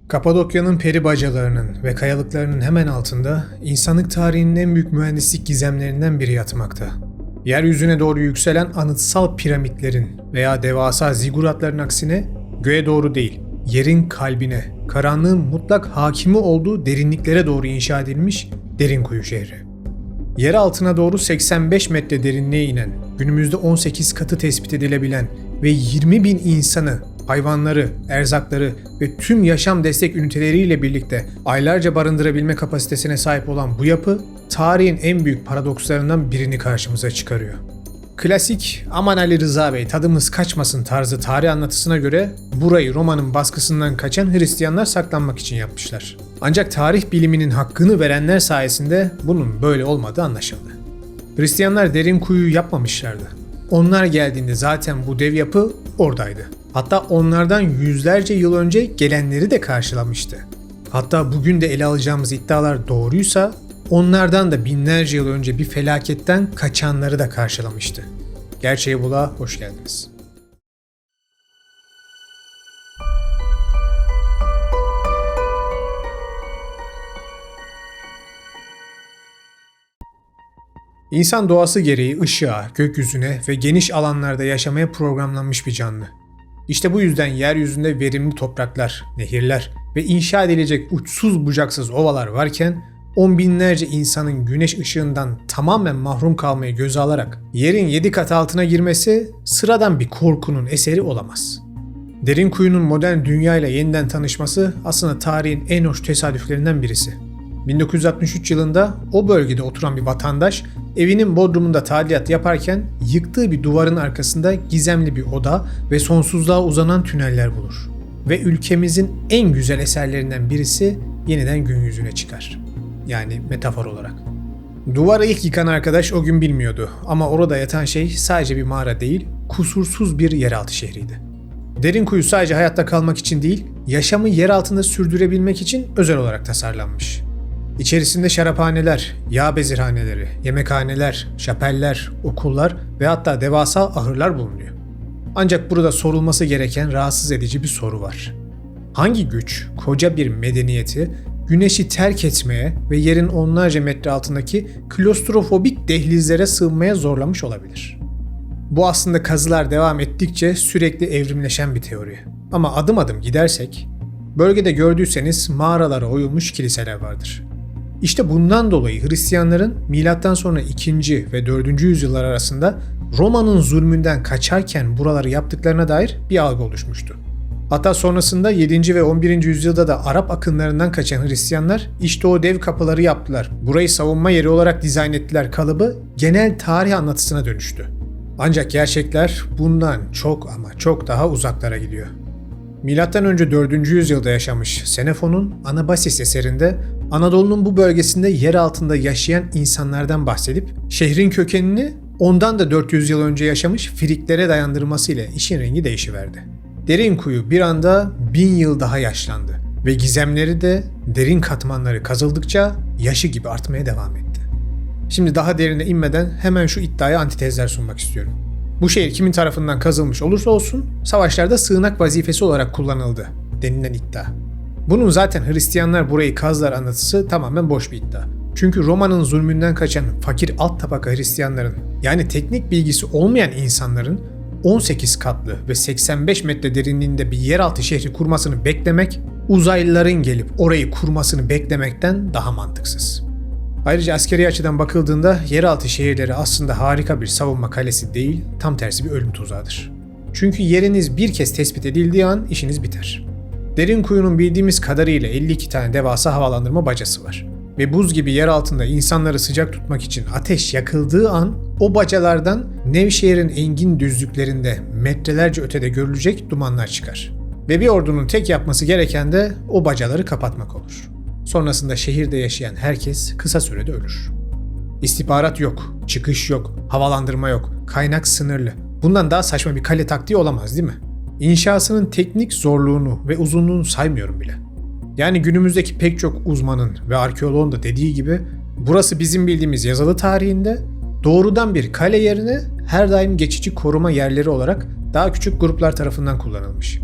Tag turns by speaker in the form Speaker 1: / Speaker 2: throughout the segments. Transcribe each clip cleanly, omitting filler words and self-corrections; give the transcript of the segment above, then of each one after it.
Speaker 1: Kapadokya'nın peri bacalarının ve kayalıklarının hemen altında insanlık tarihinin en büyük mühendislik gizemlerinden biri yatmakta. Yeryüzüne doğru yükselen anıtsal piramitlerin veya devasa ziguratların aksine göğe doğru değil, yerin kalbine, karanlığın mutlak hakimi olduğu derinliklere doğru inşa edilmiş Derinkuyu şehri. Yer altına doğru 85 metre derinliğe inen, günümüzde 18 katı tespit edilebilen ve 20 bin insanı, hayvanları, erzakları ve tüm yaşam destek üniteleriyle birlikte aylarca barındırabilme kapasitesine sahip olan bu yapı, tarihin en büyük paradokslarından birini karşımıza çıkarıyor. Klasik "aman Ali Rıza Bey tadımız kaçmasın" tarzı tarih anlatısına göre burayı Roma'nın baskısından kaçan Hristiyanlar saklanmak için yapmışlar. Ancak tarih biliminin hakkını verenler sayesinde bunun böyle olmadığı anlaşıldı. Hristiyanlar derin kuyuyu yapmamışlardı. Onlar geldiğinde zaten bu dev yapı oradaydı. Hatta onlardan yüzlerce yıl önce gelenleri de karşılamıştı. Hatta bugün de ele alacağımız iddialar doğruysa onlardan da binlerce yıl önce bir felaketten kaçanları da karşılamıştı. Gerçeği Bula hoş geldiniz. İnsan doğası gereği ışığa, gökyüzüne ve geniş alanlarda yaşamaya programlanmış bir canlı. İşte bu yüzden yeryüzünde verimli topraklar, nehirler ve inşa edilecek uçsuz bucaksız ovalar varken on binlerce insanın güneş ışığından tamamen mahrum kalmayı göze alarak yerin 7 kat altına girmesi sıradan bir korkunun eseri olamaz. Derin kuyunun modern dünyayla yeniden tanışması aslında tarihin en hoş tesadüflerinden birisi. 1963 yılında o bölgede oturan bir vatandaş evinin bodrumunda tadilat yaparken yıktığı bir duvarın arkasında gizemli bir oda ve sonsuzluğa uzanan tüneller bulur. Ve ülkemizin en güzel eserlerinden birisi yeniden gün yüzüne çıkar. Yani metafor olarak. Duvarı ilk yıkan arkadaş o gün bilmiyordu ama orada yatan şey sadece bir mağara değil, kusursuz bir yeraltı şehriydi. Derinkuyu sadece hayatta kalmak için değil, yaşamı yer altında sürdürebilmek için özel olarak tasarlanmış. İçerisinde şaraphaneler, yağ bezirhaneleri, yemekhaneler, şapeller, okullar ve hatta devasa ahırlar bulunuyor. Ancak burada sorulması gereken rahatsız edici bir soru var. Hangi güç koca bir medeniyeti güneşi terk etmeye ve yerin onlarca metre altındaki klostrofobik dehlizlere sığınmaya zorlamış olabilir? Bu aslında kazılar devam ettikçe sürekli evrimleşen bir teori. Ama adım adım gidersek, bölgede gördüyseniz mağaralara oyulmuş kiliseler vardır. İşte bundan dolayı Hristiyanların milattan sonra 2. ve 4. yüzyıllar arasında Roma'nın zulmünden kaçarken buraları yaptıklarına dair bir algı oluşmuştu. Hatta sonrasında 7. ve 11. yüzyılda da Arap akınlarından kaçan Hristiyanlar işte o dev kapıları yaptılar, burayı savunma yeri olarak dizayn ettiler kalıbı genel tarih anlatısına dönüştü. Ancak gerçekler bundan çok ama çok daha uzaklara gidiyor. Milattan önce 4. yüzyılda yaşamış Xenofon'un Anabasis eserinde Anadolu'nun bu bölgesinde yer altında yaşayan insanlardan bahsedip şehrin kökenini ondan da 400 yıl önce yaşamış Friklere dayandırmasıyla işin rengi değişiverdi. Derin kuyu bir anda 1000 yıl daha yaşlandı ve gizemleri de derin katmanları kazıldıkça yaşı gibi artmaya devam etti. Şimdi daha derine inmeden hemen şu iddiaya antitezler sunmak istiyorum. Bu şehir kimin tarafından kazılmış olursa olsun savaşlarda sığınak vazifesi olarak kullanıldı denilen iddia. Bunun zaten Hristiyanlar burayı kazlar anlatısı tamamen boş bir iddia. Çünkü Roma'nın zulmünden kaçan fakir alt tabaka Hristiyanların yani teknik bilgisi olmayan insanların 18 katlı ve 85 metre derinliğinde bir yeraltı şehri kurmasını beklemek, uzaylıların gelip orayı kurmasını beklemekten daha mantıksız. Ayrıca askeri açıdan bakıldığında yeraltı şehirleri aslında harika bir savunma kalesi değil, tam tersi bir ölüm tuzağıdır. Çünkü yeriniz bir kez tespit edildiği an işiniz biter. Derin kuyunun bildiğimiz kadarıyla 52 tane devasa havalandırma bacası var. Ve buz gibi yer altında insanları sıcak tutmak için ateş yakıldığı an o bacalardan Nevşehir'in engin düzlüklerinde metrelerce ötede görülecek dumanlar çıkar. Ve bir ordunun tek yapması gereken de o bacaları kapatmak olur. Sonrasında şehirde yaşayan herkes kısa sürede ölür. İstihbarat yok, çıkış yok, havalandırma yok, kaynak sınırlı. Bundan daha saçma bir kale taktiği olamaz değil mi? İnşasının teknik zorluğunu ve uzunluğunu saymıyorum bile. Yani günümüzdeki pek çok uzmanın ve arkeoloğun da dediği gibi burası bizim bildiğimiz yazılı tarihinde doğrudan bir kale yerine her daim geçici koruma yerleri olarak daha küçük gruplar tarafından kullanılmış.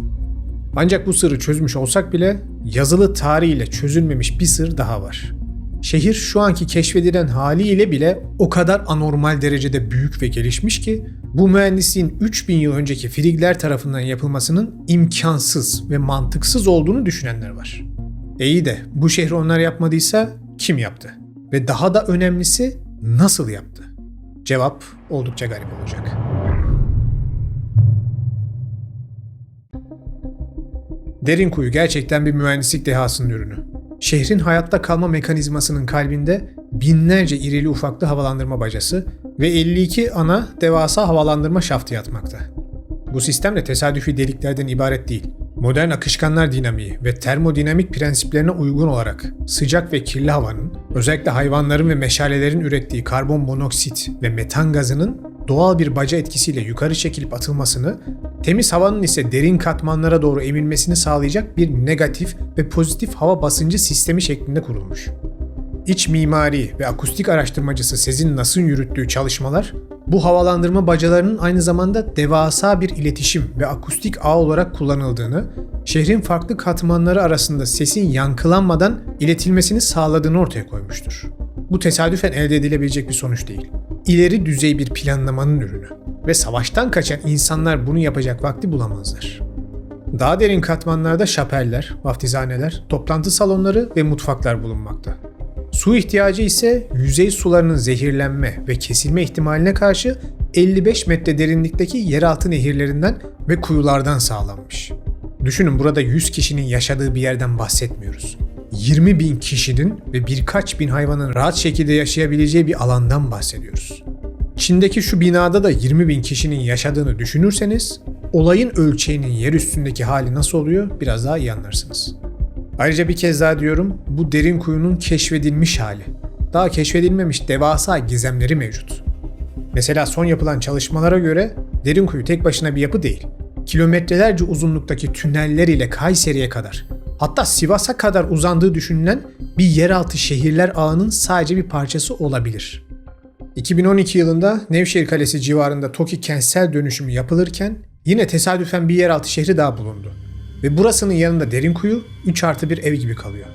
Speaker 1: Ancak bu sırrı çözmüş olsak bile yazılı tarihiyle çözülmemiş bir sır daha var. Şehir şu anki keşfedilen haliyle bile o kadar anormal derecede büyük ve gelişmiş ki bu mühendisliğin 3000 yıl önceki Frigler tarafından yapılmasının imkansız ve mantıksız olduğunu düşünenler var. İyi de bu şehri onlar yapmadıysa kim yaptı? Ve daha da önemlisi nasıl yaptı? Cevap oldukça garip olacak. Derinkuyu gerçekten bir mühendislik dehasının ürünü. Şehrin hayatta kalma mekanizmasının kalbinde binlerce irili ufaklı havalandırma bacası ve 52 ana devasa havalandırma şaftı yatmakta. Bu sistem de tesadüfi deliklerden ibaret değil. Modern akışkanlar dinamiği ve termodinamik prensiplerine uygun olarak sıcak ve kirli havanın, özellikle hayvanların ve meşalelerin ürettiği karbon monoksit ve metan gazının doğal bir baca etkisiyle yukarı çekilip atılmasını, temiz havanın ise derin katmanlara doğru emilmesini sağlayacak bir negatif ve pozitif hava basıncı sistemi şeklinde kurulmuş. İç mimari ve akustik araştırmacısı Sezin Nas'ın yürüttüğü çalışmalar, bu havalandırma bacalarının aynı zamanda devasa bir iletişim ve akustik ağ olarak kullanıldığını, şehrin farklı katmanları arasında sesin yankılanmadan iletilmesini sağladığını ortaya koymuştur. Bu tesadüfen elde edilebilecek bir sonuç değil. İleri düzey bir planlamanın ürünü ve savaştan kaçan insanlar bunu yapacak vakti bulamazlar. Daha derin katmanlarda şapeller, vaftizhaneler, toplantı salonları ve mutfaklar bulunmakta. Su ihtiyacı ise yüzey sularının zehirlenme ve kesilme ihtimaline karşı 55 metre derinlikteki yeraltı nehirlerinden ve kuyulardan sağlanmış. Düşünün, burada 100 kişinin yaşadığı bir yerden bahsetmiyoruz. 20.000 kişinin ve birkaç bin hayvanın rahat şekilde yaşayabileceği bir alandan bahsediyoruz. Çin'deki şu binada da 20.000 kişinin yaşadığını düşünürseniz, olayın ölçeğinin yer üstündeki hali nasıl oluyor biraz daha iyi anlarsınız. Ayrıca bir kez daha diyorum, bu derin kuyunun keşfedilmiş hali. Daha keşfedilmemiş devasa gizemleri mevcut. Mesela son yapılan çalışmalara göre derin kuyu tek başına bir yapı değil. Kilometrelerce uzunluktaki tüneller ile Kayseri'ye kadar, hatta Sivas'a kadar uzandığı düşünülen bir yeraltı şehirler ağının sadece bir parçası olabilir. 2012 yılında Nevşehir Kalesi civarında TOKİ kentsel dönüşümü yapılırken yine tesadüfen bir yeraltı şehri daha bulundu. Ve burasının yanında Derinkuyu 3+1 ev gibi kalıyor.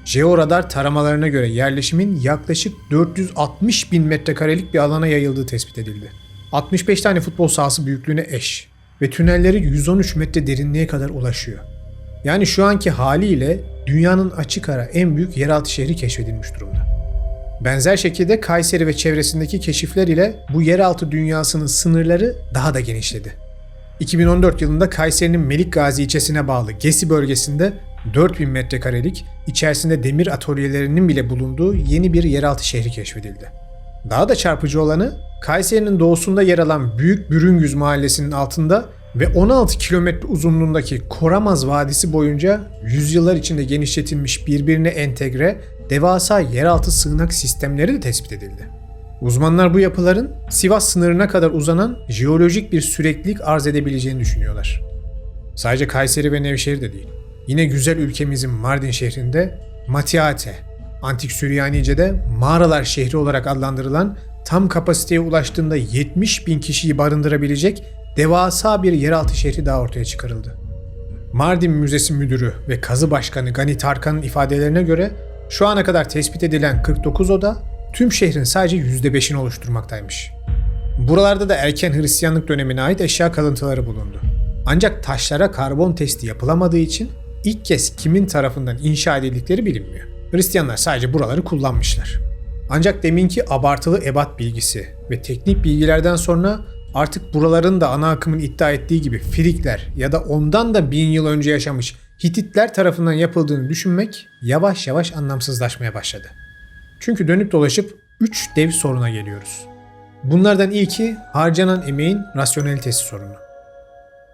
Speaker 1: Jeoradar taramalarına göre yerleşimin yaklaşık 460 bin metrekarelik bir alana yayıldığı tespit edildi. 65 tane futbol sahası büyüklüğüne eş ve tünelleri 113 metre derinliğe kadar ulaşıyor. Yani şu anki haliyle dünyanın açık ara en büyük yeraltı şehri keşfedilmiş durumda. Benzer şekilde Kayseri ve çevresindeki keşifler ile bu yeraltı dünyasının sınırları daha da genişledi. 2014 yılında Kayseri'nin Melikgazi ilçesine bağlı Gesi bölgesinde 4000 metrekarelik, içerisinde demir atölyelerinin bile bulunduğu yeni bir yeraltı şehri keşfedildi. Daha da çarpıcı olanı, Kayseri'nin doğusunda yer alan Büyük Bürüngüz mahallesinin altında ve 16 kilometre uzunluğundaki Koramaz Vadisi boyunca yüzyıllar içinde genişletilmiş birbirine entegre devasa yeraltı sığınak sistemleri de tespit edildi. Uzmanlar bu yapıların Sivas sınırına kadar uzanan jeolojik bir süreklilik arz edebileceğini düşünüyorlar. Sadece Kayseri ve Nevşehir de değil. Yine güzel ülkemizin Mardin şehrinde Matiate, Antik Süryanice'de mağaralar şehri olarak adlandırılan, tam kapasiteye ulaştığında 70 bin kişiyi barındırabilecek devasa bir yeraltı şehri daha ortaya çıkarıldı. Mardin Müzesi Müdürü ve Kazı Başkanı Gani Tarkan'ın ifadelerine göre şu ana kadar tespit edilen 49 oda tüm şehrin sadece %5'ini oluşturmaktaymış. Buralarda da erken Hristiyanlık dönemine ait eşya kalıntıları bulundu. Ancak taşlara karbon testi yapılamadığı için ilk kez kimin tarafından inşa edildikleri bilinmiyor. Hristiyanlar sadece buraları kullanmışlar. Ancak deminki abartılı ebat bilgisi ve teknik bilgilerden sonra artık buraların da ana akımın iddia ettiği gibi Frigler ya da ondan da 1000 yıl önce yaşamış Hititler tarafından yapıldığını düşünmek yavaş yavaş anlamsızlaşmaya başladı. Çünkü dönüp dolaşıp 3 dev soruna geliyoruz. Bunlardan ilki harcanan emeğin rasyonelitesi sorunu.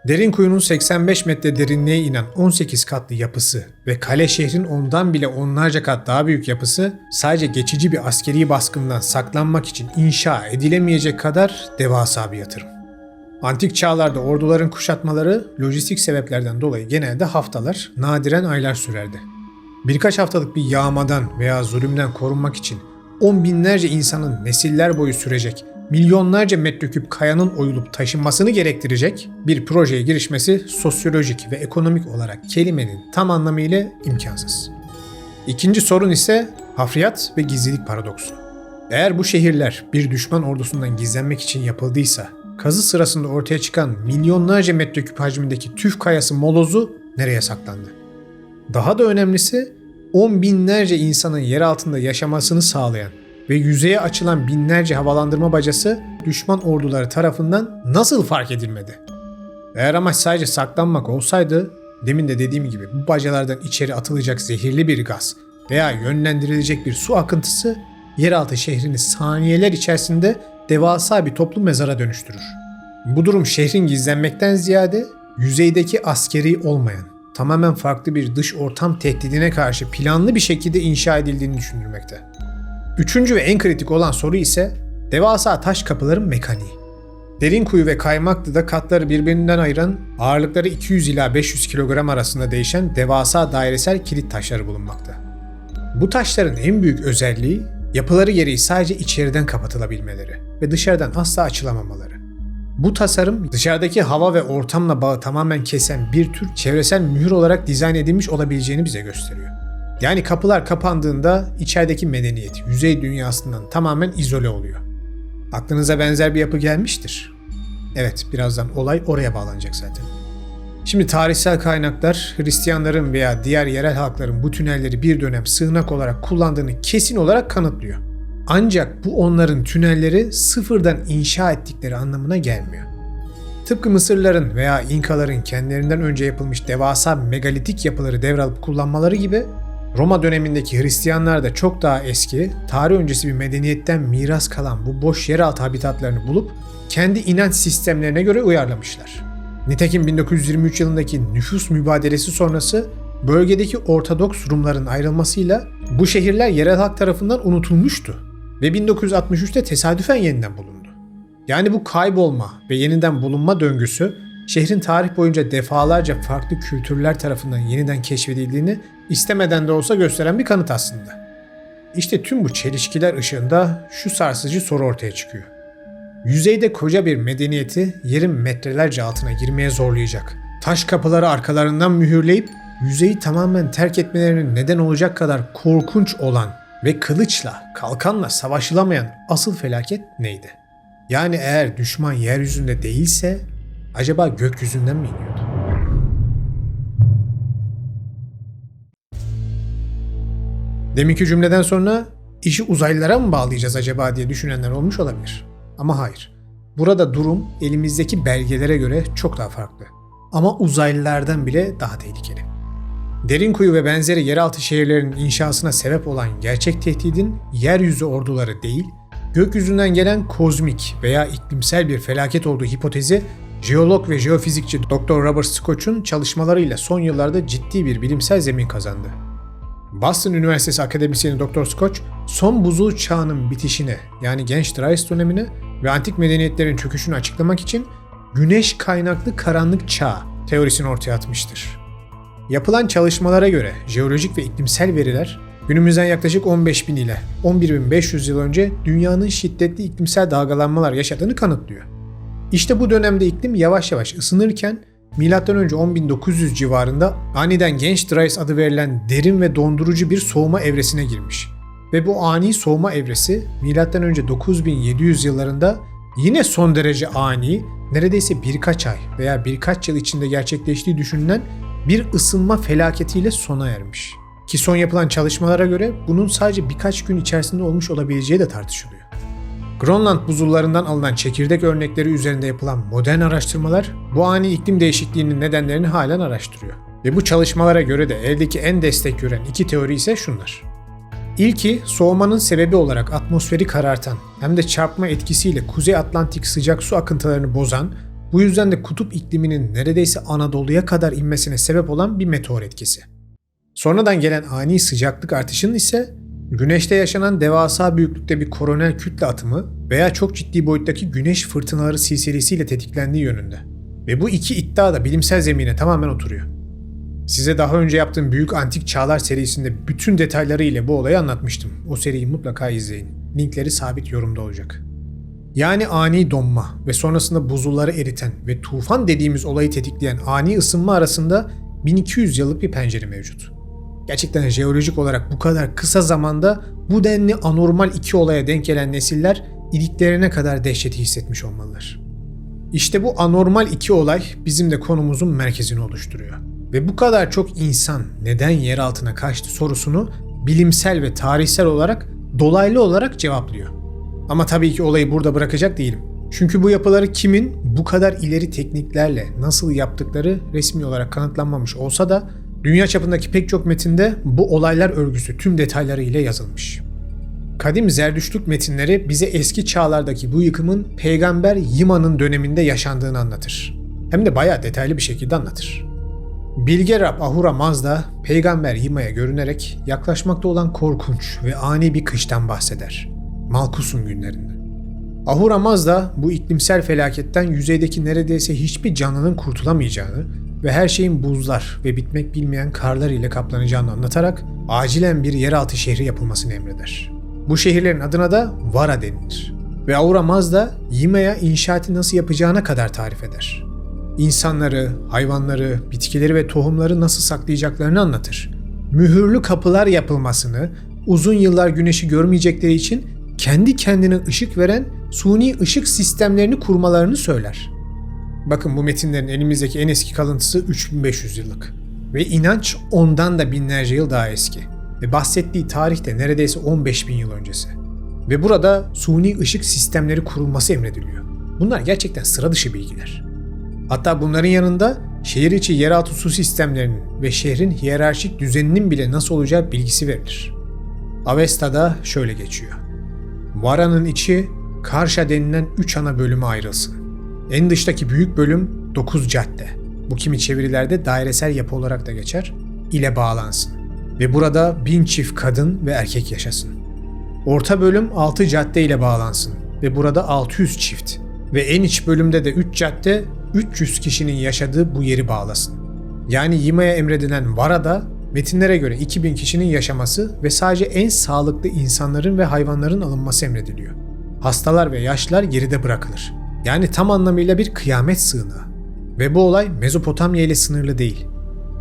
Speaker 1: Derinkuyu'nun 85 metre derinliğe inen 18 katlı yapısı ve kale şehrin ondan bile onlarca kat daha büyük yapısı sadece geçici bir askeri baskından saklanmak için inşa edilemeyecek kadar devasa bir yatırım. Antik çağlarda orduların kuşatmaları lojistik sebeplerden dolayı genelde haftalar, nadiren aylar sürerdi. Birkaç haftalık bir yağmadan veya zulümden korunmak için on binlerce insanın nesiller boyu sürecek milyonlarca metreküp kayanın oyulup taşınmasını gerektirecek bir projeye girişmesi sosyolojik ve ekonomik olarak kelimenin tam anlamıyla imkansız. İkinci sorun ise hafriyat ve gizlilik paradoksu. Eğer bu şehirler bir düşman ordusundan gizlenmek için yapıldıysa, kazı sırasında ortaya çıkan milyonlarca metreküp hacmindeki tüf kayası molozu nereye saklandı? Daha da önemlisi, on binlerce insanın yer altında yaşamasını sağlayan ve yüzeye açılan binlerce havalandırma bacası düşman orduları tarafından nasıl fark edilmedi? Eğer amaç sadece saklanmak olsaydı, demin de dediğim gibi bu bacalardan içeri atılacak zehirli bir gaz veya yönlendirilecek bir su akıntısı yeraltı şehrini saniyeler içerisinde devasa bir toplu mezara dönüştürür. Bu durum şehrin gizlenmekten ziyade yüzeydeki askeri olmayan, tamamen farklı bir dış ortam tehdidine karşı planlı bir şekilde inşa edildiğini düşündürmekte. Üçüncü ve en kritik olan soru ise devasa taş kapıların mekaniği. Derinkuyu ve Kaymaklı'da katları birbirinden ayıran, ağırlıkları 200 ila 500 kilogram arasında değişen devasa dairesel kilit taşları bulunmakta. Bu taşların en büyük özelliği, yapıları gereği sadece içeriden kapatılabilmeleri ve dışarıdan asla açılamamaları. Bu tasarım dışarıdaki hava ve ortamla bağı tamamen kesen bir tür çevresel mühür olarak dizayn edilmiş olabileceğini bize gösteriyor. Yani kapılar kapandığında içerideki medeniyet yüzey dünyasından tamamen izole oluyor. Aklınıza benzer bir yapı gelmiştir. Evet, birazdan olay oraya bağlanacak zaten. Şimdi tarihsel kaynaklar Hristiyanların veya diğer yerel halkların bu tünelleri bir dönem sığınak olarak kullandığını kesin olarak kanıtlıyor. Ancak bu onların tünelleri sıfırdan inşa ettikleri anlamına gelmiyor. Tıpkı Mısırlıların veya İnkaların kendilerinden önce yapılmış devasa megalitik yapıları devralıp kullanmaları gibi Roma dönemindeki Hristiyanlar da çok daha eski, tarih öncesi bir medeniyetten miras kalan bu boş yeraltı habitatlarını bulup kendi inanç sistemlerine göre uyarlamışlar. Nitekim 1923 yılındaki nüfus mübadelesi sonrası bölgedeki Ortodoks Rumların ayrılmasıyla bu şehirler yerel halk tarafından unutulmuştu ve 1963'te tesadüfen yeniden bulundu. Yani bu kaybolma ve yeniden bulunma döngüsü şehrin tarih boyunca defalarca farklı kültürler tarafından yeniden keşfedildiğini istemeden de olsa gösteren bir kanıt aslında. İşte tüm bu çelişkiler ışığında şu sarsıcı soru ortaya çıkıyor. Yüzeyde koca bir medeniyeti yerin metrelerce altına girmeye zorlayacak, taş kapıları arkalarından mühürleyip yüzeyi tamamen terk etmelerinin neden olacak kadar korkunç olan ve kılıçla, kalkanla savaşılamayan asıl felaket neydi? Yani eğer düşman yeryüzünde değilse acaba gökyüzünden mi iniyordu? Deminki cümleden sonra işi uzaylılara mı bağlayacağız acaba diye düşünenler olmuş olabilir. Ama hayır. Burada durum elimizdeki belgelere göre çok daha farklı. Ama uzaylılardan bile daha tehlikeli. Derinkuyu ve benzeri yeraltı şehirlerinin inşasına sebep olan gerçek tehdidin yeryüzü orduları değil, gökyüzünden gelen kozmik veya iklimsel bir felaket olduğu hipotezi, jeolog ve jeofizikçi Dr. Robert Schoch'un çalışmalarıyla son yıllarda ciddi bir bilimsel zemin kazandı. Boston Üniversitesi akademisyeni Dr. Schoch, son buzul çağının bitişini yani genç Dryas dönemini ve antik medeniyetlerin çöküşünü açıklamak için güneş kaynaklı karanlık çağ teorisini ortaya atmıştır. Yapılan çalışmalara göre jeolojik ve iklimsel veriler günümüzden yaklaşık 15.000 ile 11.500 yıl önce dünyanın şiddetli iklimsel dalgalanmalar yaşadığını kanıtlıyor. İşte bu dönemde iklim yavaş yavaş ısınırken M.Ö. 10.900 civarında aniden genç Dryas adı verilen derin ve dondurucu bir soğuma evresine girmiş. Ve bu ani soğuma evresi M.Ö. 9700 yıllarında yine son derece ani, neredeyse birkaç ay veya birkaç yıl içinde gerçekleştiği düşünülen bir ısınma felaketiyle sona ermiş. Ki son yapılan çalışmalara göre bunun sadece birkaç gün içerisinde olmuş olabileceği de tartışılıyor. Grönland buzullarından alınan çekirdek örnekleri üzerinde yapılan modern araştırmalar bu ani iklim değişikliğinin nedenlerini halen araştırıyor. Ve bu çalışmalara göre de eldeki en destek gören iki teori ise şunlar. İlki, soğumanın sebebi olarak atmosferi karartan hem de çarpma etkisiyle Kuzey Atlantik sıcak su akıntılarını bozan, bu yüzden de kutup ikliminin neredeyse Anadolu'ya kadar inmesine sebep olan bir meteor etkisi. Sonradan gelen ani sıcaklık artışının ise Güneşte yaşanan devasa büyüklükte bir koronel kütle atımı veya çok ciddi boyuttaki güneş fırtınaları silsilesiyle tetiklendiği yönünde. Ve bu iki iddia da bilimsel zemine tamamen oturuyor. Size daha önce yaptığım Büyük Antik Çağlar serisinde bütün detayları ile bu olayı anlatmıştım. O seriyi mutlaka izleyin. Linkleri sabit yorumda olacak. Yani ani donma ve sonrasında buzulları eriten ve tufan dediğimiz olayı tetikleyen ani ısınma arasında 1200 yıllık bir pencere mevcut. Gerçekten jeolojik olarak bu kadar kısa zamanda bu denli anormal iki olaya denk gelen nesiller iliklerine kadar dehşeti hissetmiş olmalılar. İşte bu anormal iki olay bizim de konumuzun merkezini oluşturuyor. Ve bu kadar çok insan neden yer altına kaçtı sorusunu bilimsel ve tarihsel olarak dolaylı olarak cevaplıyor. Ama tabii ki olayı burada bırakacak değilim. Çünkü bu yapıları kimin bu kadar ileri tekniklerle nasıl yaptıkları resmi olarak kanıtlanmamış olsa da dünya çapındaki pek çok metinde bu olaylar örgüsü tüm detaylarıyla yazılmış. Kadim Zerdüştlük metinleri bize eski çağlardaki bu yıkımın Peygamber Yima'nın döneminde yaşandığını anlatır. Hem de bayağı detaylı bir şekilde anlatır. Bilge Rab Ahura Mazda, Peygamber Yima'ya görünerek yaklaşmakta olan korkunç ve ani bir kıştan bahseder. Malkus'un günlerinden. Ahura Mazda bu iklimsel felaketten yüzeydeki neredeyse hiçbir canlının kurtulamayacağını ve her şeyin buzlar ve bitmek bilmeyen karlar ile kaplanacağını anlatarak acilen bir yeraltı şehri yapılmasını emreder. Bu şehirlerin adına da Vara denilir. Ve Ahura Mazda Yima'ya inşaatı nasıl yapacağına kadar tarif eder. İnsanları, hayvanları, bitkileri ve tohumları nasıl saklayacaklarını anlatır. Mühürlü kapılar yapılmasını, uzun yıllar güneşi görmeyecekleri için kendi kendine ışık veren suni ışık sistemlerini kurmalarını söyler. Bakın bu metinlerin elimizdeki en eski kalıntısı 3500 yıllık. Ve inanç ondan da binlerce yıl daha eski. Ve bahsettiği tarih de neredeyse 15.000 yıl öncesi. Ve burada suni ışık sistemleri kurulması emrediliyor. Bunlar gerçekten sıra dışı bilgiler. Hatta bunların yanında şehir içi yeraltı su sistemlerinin ve şehrin hiyerarşik düzeninin bile nasıl olacağı bilgisi verilir. Avesta'da şöyle geçiyor. Vara'nın içi Karşa denilen 3 ana bölüme ayrılsın. En dıştaki büyük bölüm 9 cadde. Bu kimi çevirilerde dairesel yapı olarak da geçer. İle bağlansın. Ve burada 1000 çift kadın ve erkek yaşasın. Orta bölüm 6 cadde ile bağlansın. Ve burada 600 çift. Ve en iç bölümde de 3 cadde 300 kişinin yaşadığı bu yeri bağlasın. Yani Yima'ya emredilen Vara'da metinlere göre 2000 kişinin yaşaması ve sadece en sağlıklı insanların ve hayvanların alınması emrediliyor. Hastalar ve yaşlılar geride bırakılır. Yani tam anlamıyla bir kıyamet sığınağı. Ve bu olay Mezopotamya ile sınırlı değil.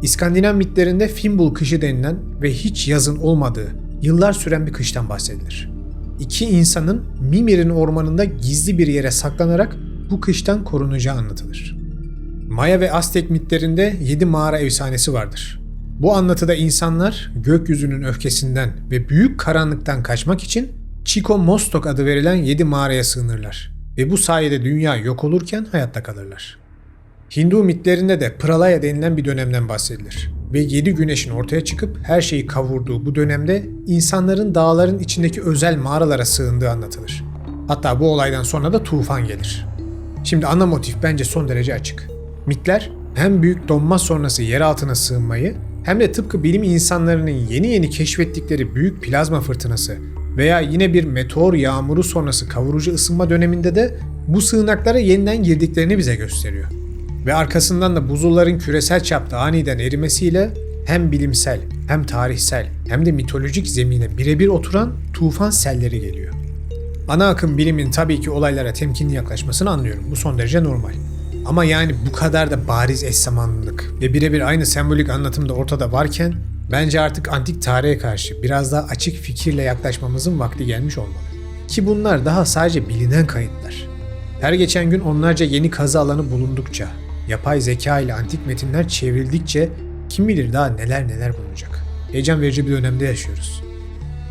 Speaker 1: İskandinav mitlerinde Fimbul kışı denilen ve hiç yazın olmadığı, yıllar süren bir kıştan bahsedilir. İki insanın Mimir'in ormanında gizli bir yere saklanarak bu kıştan korunacağı anlatılır. Maya ve Aztek mitlerinde 7 mağara efsanesi vardır. Bu anlatıda insanlar gökyüzünün öfkesinden ve büyük karanlıktan kaçmak için Chico Mostok adı verilen 7 mağaraya sığınırlar ve bu sayede dünya yok olurken hayatta kalırlar. Hindu mitlerinde de Pralaya denilen bir dönemden bahsedilir ve 7 güneşin ortaya çıkıp her şeyi kavurduğu bu dönemde insanların dağların içindeki özel mağaralara sığındığı anlatılır. Hatta bu olaydan sonra da tufan gelir. Şimdi ana motif bence son derece açık. Mitler hem büyük donma sonrası yer altına sığınmayı hem de tıpkı bilim insanlarının yeni keşfettikleri büyük plazma fırtınası veya yine bir meteor yağmuru sonrası kavurucu ısınma döneminde de bu sığınaklara yeniden girdiklerini bize gösteriyor. Ve arkasından da buzulların küresel çapta aniden erimesiyle hem bilimsel hem tarihsel hem de mitolojik zemine birebir oturan tufan selleri geliyor. Ana akım bilimin tabii ki olaylara temkinli yaklaşmasını anlıyorum. Bu son derece normal. Ama yani bu kadar da bariz eş zamanlılık ve birebir aynı sembolik anlatım da ortada varken bence artık antik tarihe karşı biraz daha açık fikirle yaklaşmamızın vakti gelmiş olmalı. Ki bunlar daha sadece bilinen kayıtlar. Her geçen gün onlarca yeni kazı alanı bulundukça, yapay zeka ile antik metinler çevrildikçe kim bilir daha neler bulunacak. Heyecan verici bir dönemde yaşıyoruz.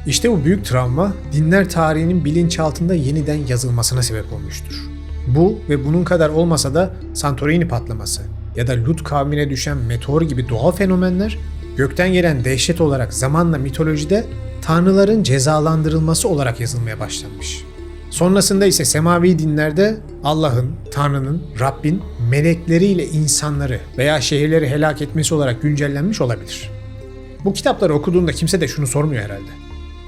Speaker 1: İşte bu büyük travma dinler tarihinin bilinçaltında yeniden yazılmasına sebep olmuştur. Bu ve bunun kadar olmasa da Santorini patlaması ya da Lut kavmine düşen meteor gibi doğal fenomenler gökten gelen dehşet olarak zamanla mitolojide tanrıların cezalandırılması olarak yazılmaya başlanmış. Sonrasında ise semavi dinlerde Allah'ın, Tanrı'nın, Rabbin melekleriyle insanları veya şehirleri helak etmesi olarak güncellenmiş olabilir. Bu kitapları okuduğunda kimse de şunu sormuyor herhalde.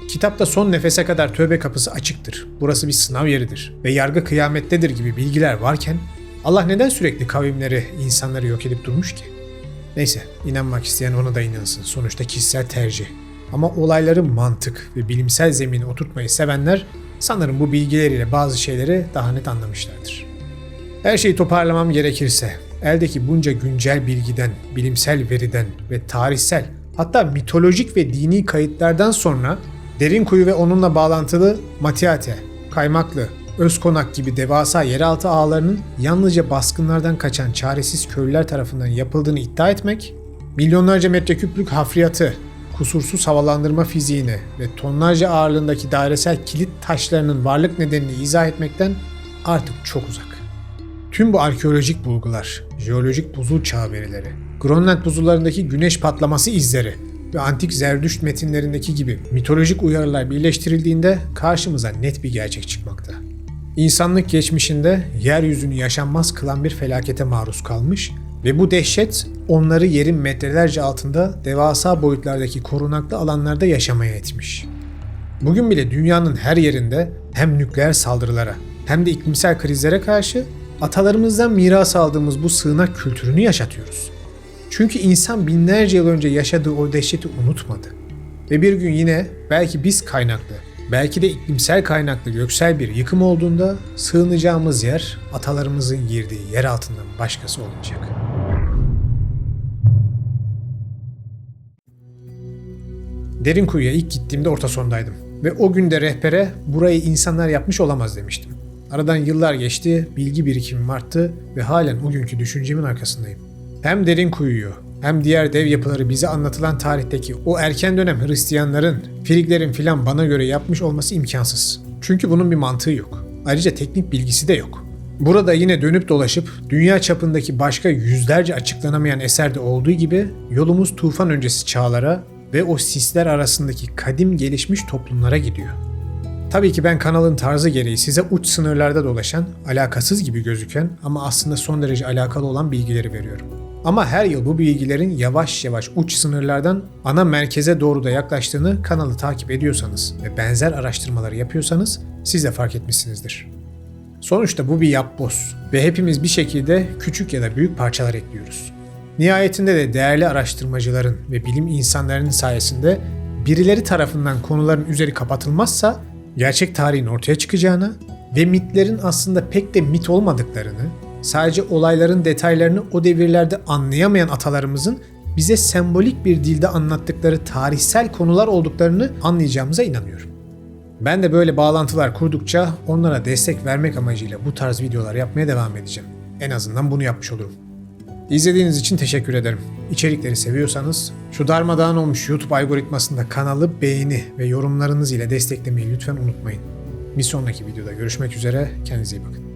Speaker 1: Kitapta son nefese kadar tövbe kapısı açıktır, burası bir sınav yeridir ve yargı kıyamettedir gibi bilgiler varken Allah neden sürekli kavimleri, insanları yok edip durmuş ki? Neyse, inanmak isteyen ona da inansın. Sonuçta kişisel tercih. Ama olayları mantık ve bilimsel zemine oturtmayı sevenler Sanırım bu bilgileriyle bazı şeyleri daha net anlamışlardır. Her şeyi toparlamam gerekirse, eldeki bunca güncel bilgiden, bilimsel veriden ve tarihsel, hatta mitolojik ve dini kayıtlardan sonra Derinkuyu ve onunla bağlantılı Matiate, Kaymaklı, Özkonak gibi devasa yeraltı ağlarının yalnızca baskınlardan kaçan çaresiz köylüler tarafından yapıldığını iddia etmek, milyonlarca metreküplük hafriyatı, kusursuz havalandırma fiziğini ve tonlarca ağırlığındaki dairesel kilit taşlarının varlık nedenini izah etmekten artık çok uzak. Tüm bu arkeolojik bulgular, jeolojik buzul çağı verileri, Grönland buzullarındaki güneş patlaması izleri ve antik Zerdüşt metinlerindeki gibi mitolojik uyarılar birleştirildiğinde karşımıza net bir gerçek çıkmakta. İnsanlık geçmişinde yeryüzünü yaşanmaz kılan bir felakete maruz kalmış ve bu dehşet onları yerin metrelerce altında devasa boyutlardaki korunaklı alanlarda yaşamaya etmiş. Bugün bile dünyanın her yerinde hem nükleer saldırılara hem de iklimsel krizlere karşı atalarımızdan miras aldığımız bu sığınak kültürünü yaşatıyoruz. Çünkü insan binlerce yıl önce yaşadığı o dehşeti unutmadı. Ve bir gün yine belki biz kaynaklı, belki de iklimsel kaynaklı göksel bir yıkım olduğunda sığınacağımız yer atalarımızın girdiği yer altından başkası olmayacak. Derinkuyu'ya ilk gittiğimde orta sondaydım ve o günde rehbere burayı insanlar yapmış olamaz demiştim. Aradan yıllar geçti, bilgi birikimim arttı ve halen o günkü düşüncemin arkasındayım. Hem Derinkuyu'yu hem diğer dev yapıları bize anlatılan tarihteki o erken dönem Hristiyanların, Friglerin filan bana göre yapmış olması imkansız. Çünkü bunun bir mantığı yok. Ayrıca teknik bilgisi de yok. Burada yine dönüp dolaşıp dünya çapındaki başka yüzlerce açıklanamayan eserde olduğu gibi yolumuz tufan öncesi çağlara ve o sisler arasındaki kadim gelişmiş toplumlara gidiyor. Tabii ki ben kanalın tarzı gereği size uç sınırlarda dolaşan, alakasız gibi gözüken ama aslında son derece alakalı olan bilgileri veriyorum. Ama her yıl bu bilgilerin yavaş yavaş uç sınırlardan ana merkeze doğru da yaklaştığını kanalı takip ediyorsanız ve benzer araştırmaları yapıyorsanız siz de fark etmişsinizdir. Sonuçta bu bir yapboz ve hepimiz bir şekilde küçük ya da büyük parçalar ekliyoruz. Nihayetinde de değerli araştırmacıların ve bilim insanlarının sayesinde birileri tarafından konuların üzeri kapatılmazsa gerçek tarihin ortaya çıkacağını ve mitlerin aslında pek de mit olmadıklarını, sadece olayların detaylarını o devirlerde anlayamayan atalarımızın bize sembolik bir dilde anlattıkları tarihsel konular olduklarını anlayacağımıza inanıyorum. Ben de böyle bağlantılar kurdukça onlara destek vermek amacıyla bu tarz videolar yapmaya devam edeceğim. En azından bunu yapmış olurum. İzlediğiniz için teşekkür ederim. İçerikleri seviyorsanız şu darmadağın olmuş YouTube algoritmasında kanalı beğeni ve yorumlarınız ile desteklemeyi lütfen unutmayın. Bir sonraki videoda görüşmek üzere, kendinize iyi bakın.